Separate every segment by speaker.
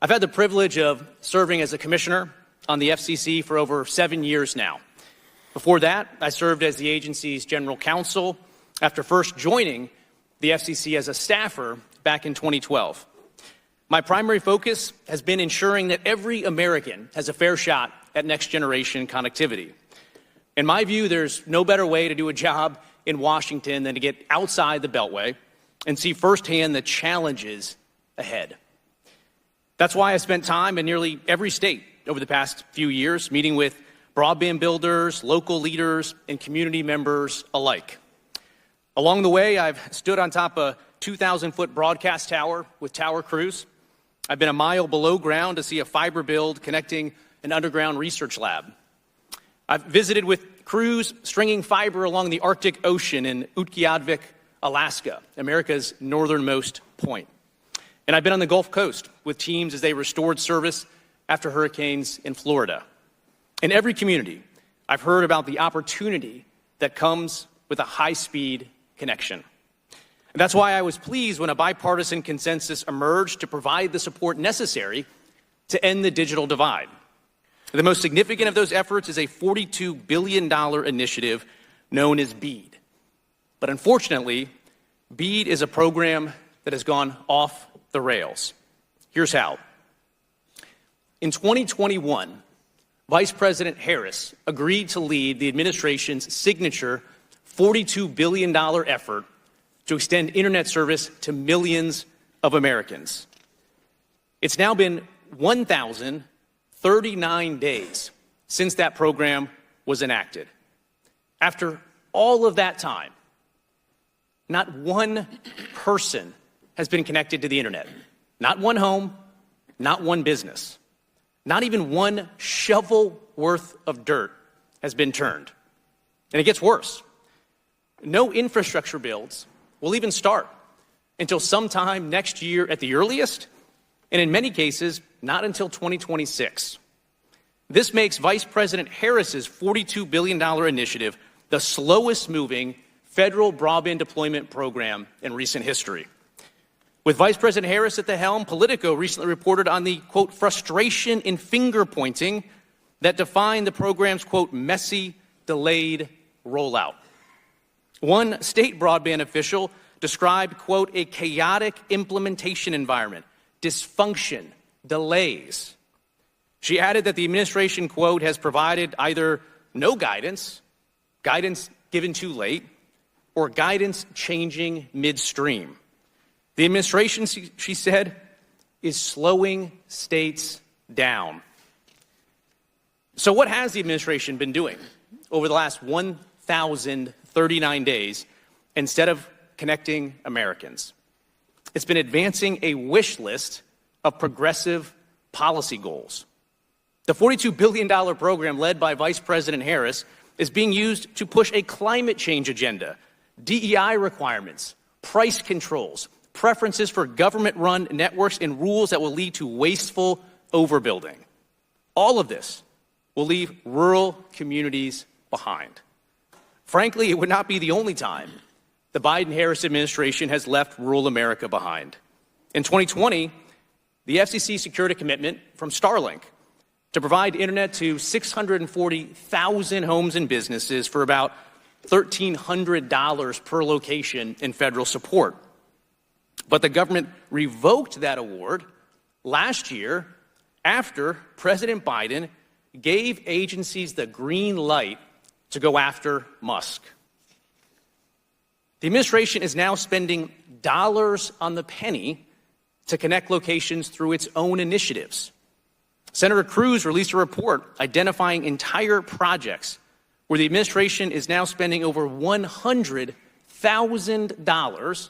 Speaker 1: I've had the privilege of serving as a commissioner on the FCC for over 7 years now. Before that, I served as the agency's general counsel after first joining the FCC as a staffer back in 2012. My primary focus has been ensuring that every American has a fair shot at next-generation connectivity. In my view, there's no better way to do a job in Washington than to get outside the Beltway and see firsthand the challenges ahead. That's why I spent time in nearly every state over the past few years, meeting with broadband builders, local leaders, and community members alike. Along the way, I've stood on top a 2,000-foot broadcast tower with tower crews. I've been a mile below ground to see a fiber build connecting an underground research lab. I've visited with crews stringing fiber along the Arctic Ocean in Utqiagvik, Alaska, America's northernmost point. And I've been on the Gulf Coast with teams as they restored service after hurricanes in Florida. In every community, I've heard about the opportunity that comes with a high-speed connection. And that's why I was pleased when a bipartisan consensus emerged to provide the support necessary to end the digital divide. The most significant of those efforts is a $42 billion initiative known as BEAD. But unfortunately, BEAD is a program that has gone off the rails. Here's how. In 2021, Vice President Harris agreed to lead the administration's signature $42 billion effort to extend internet service to millions of Americans. It's now been 1,039 days since that program was enacted. After all of that time, not one person has been connected to the internet. Not one home, not one business. Not even one shovel worth of dirt has been turned. And it gets worse. No infrastructure builds will even start until sometime next year at the earliest, and in many cases, not until 2026. This makes Vice President Harris's $42 billion initiative the slowest moving federal broadband deployment program in recent history. With Vice President Harris at the helm, Politico recently reported on the, quote, frustration in finger pointing that defined the program's, quote, messy, delayed rollout. One state broadband official described, quote, a chaotic implementation environment, dysfunction, delays. She added that the administration, quote, has provided either no guidance, guidance given too late, or guidance changing midstream. The administration, she said, is slowing states down. So what has the administration been doing over the last 1,039 days instead of connecting Americans? It's been advancing a wish list of progressive policy goals. The $42 billion program led by Vice President Harris is being used to push a climate change agenda, DEI requirements, price controls, preferences for government-run networks, and rules that will lead to wasteful overbuilding. All of this will leave rural communities behind. Frankly, it would not be the only time the Biden-Harris administration has left rural America behind. In 2020, the FCC secured a commitment from Starlink to provide internet to 640,000 homes and businesses for about $1,300 per location in federal support. But the government revoked that award last year after President Biden gave agencies the green light to go after Musk. The administration is now spending dollars on the penny to connect locations through its own initiatives. Senator Cruz released a report identifying entire projects where the administration is now spending over $100,000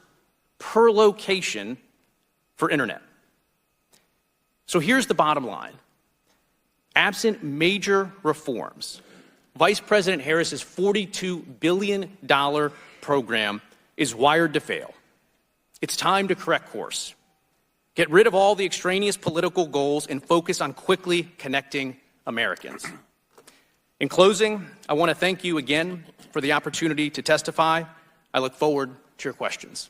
Speaker 1: per location for internet. So here's the bottom line. Absent major reforms, Vice President Harris's $42 billion program is wired to fail. It's time to correct course. Get rid of all the extraneous political goals and focus on quickly connecting Americans. In closing, I want to thank you again for the opportunity to testify. I look forward to your questions.